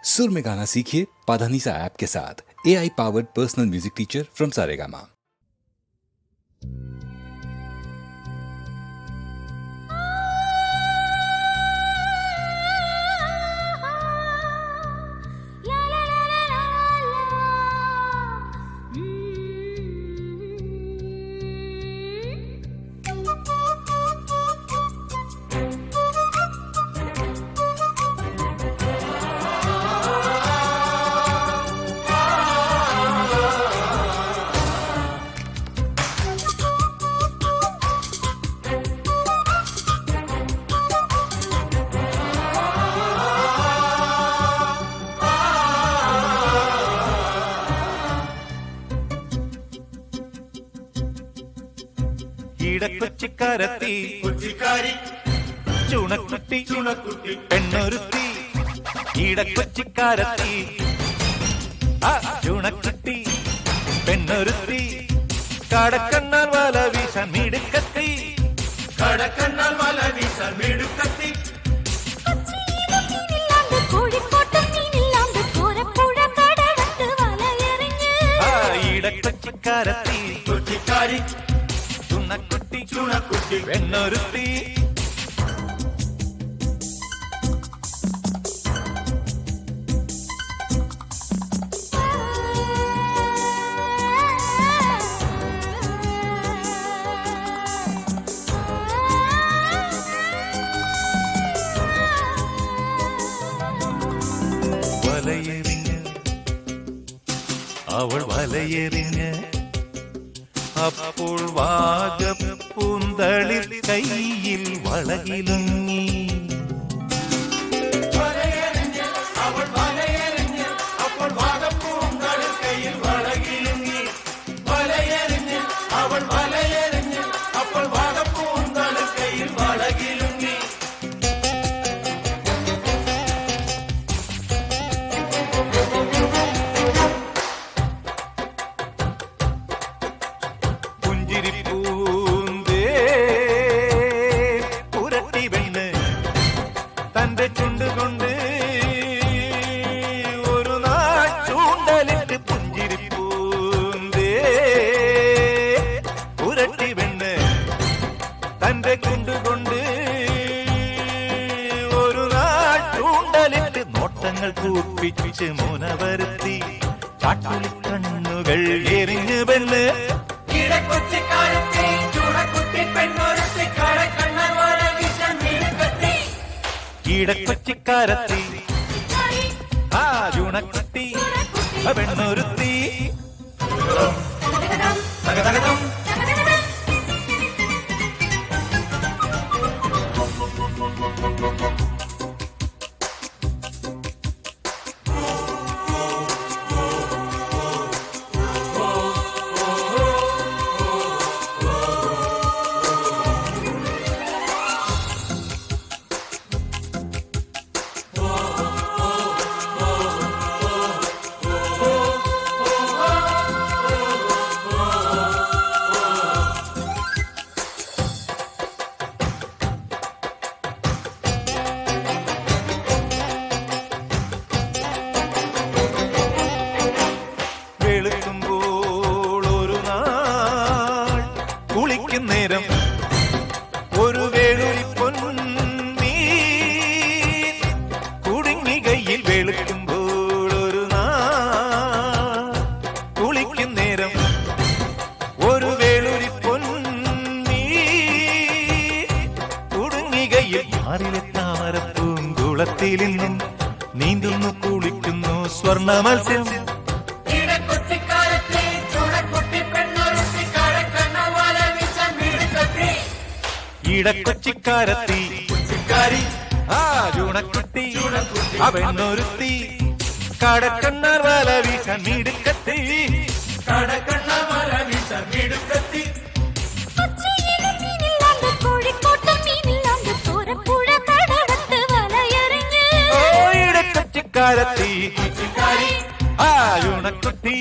सुर में गाना सीखिए पाधानीसा ऐप के साथ। AI powered personal music teacher from Saregama. കൊച്ചിക്കാരത്തി ചുണക്കുട്ടി പെണ്ണൊരുത്തി ഈടക്കൊച്ചിക്കാരത്തി ചുണക്കുട്ടി പെണ്ണൊരുത്തി കടക്കണ്ണാൽ വല വീശാൻ മിടുക്കത്തി കടക്കണ്ണാൽ വല വീശാൻ മിടുക്കത്തി ഈടക്കൊച്ചിക്കാരത്തി കൊച്ചിക്കാരി ചുണക്കുട്ടി പെണ്ണൊരുത്തി വലയെറിഞ്ഞ് അവൾ വലയെറിഞ്ഞ് അപ്പോൾ വാഗപ്പൂന്തളിർ കയ്യിൽ വളകിലുങ്ങി അവൾ വലയെറിഞ്ഞ് അപ്പോൾ വാഗപ്പൂന്തളിർ കയ്യിൽ വളകിലുങ്ങി വലയെറിഞ്ഞ് അവൾ വലയെറിഞ്ഞ് അപ്പോൾ വാഗപ്പൂന്തളിർ കയ്യിൽ വളകിലുങ്ങി തന്റെ ചുണ്ടുകൊണ്ട് ഒരു നാൾ ചൂണ്ടലിട്ട് പുഞ്ചിരിപ്പൂന്തേ പുരട്ടി പെണ്ണ് തന്റെ ചുണ്ടുകൊണ്ട് ഒരു നാൾ ചൂണ്ടലിട്ട് നോട്ടങ്ങൾ കൂപ്പിച്ച് മുനവരുത്തി ചാട്ടുളി കണ്ണുകൾ എറിഞ്ഞു പെണ്ണ് ഈടക്കൊച്ചിക്കാരത്തി ചുണക്കുട്ടി പെണ്ണൊരുത്തി വെളുക്കുമ്പോൾ ഒരു നാൾ കുളിക്കും നേരം ഒരു വേളുരി പൊന്നി കുടുങ്ങി കയ്യിൽ വെളുക്കുമ്പോൾ ഒരു നാൾ കുളിക്കും നേരം ഒരു വേളുരി പൊന്നി കുടുങ്ങി കയ്യിൽ മാറിലെ താമരപ്പൂങ്കുളത്തിൽ നിന്നും നീന്തുന്നു കുളിക്കുന്നു സ്വർണ്ണ മത്സ്യം ഈടക്കൊച്ചിക്കാരത്തി ചുണക്കുട്ടി പെണ്ണൊരുത്തി കടക്കണ്ണാർ വല വീശാൻ മിടുക്കത്തി കടക്കണ്ണാർ വല വീശാൻ മിടുക്കത്തി ഈടക്കൊച്ചിക്കാരത്തി ചുണക്കുട്ടി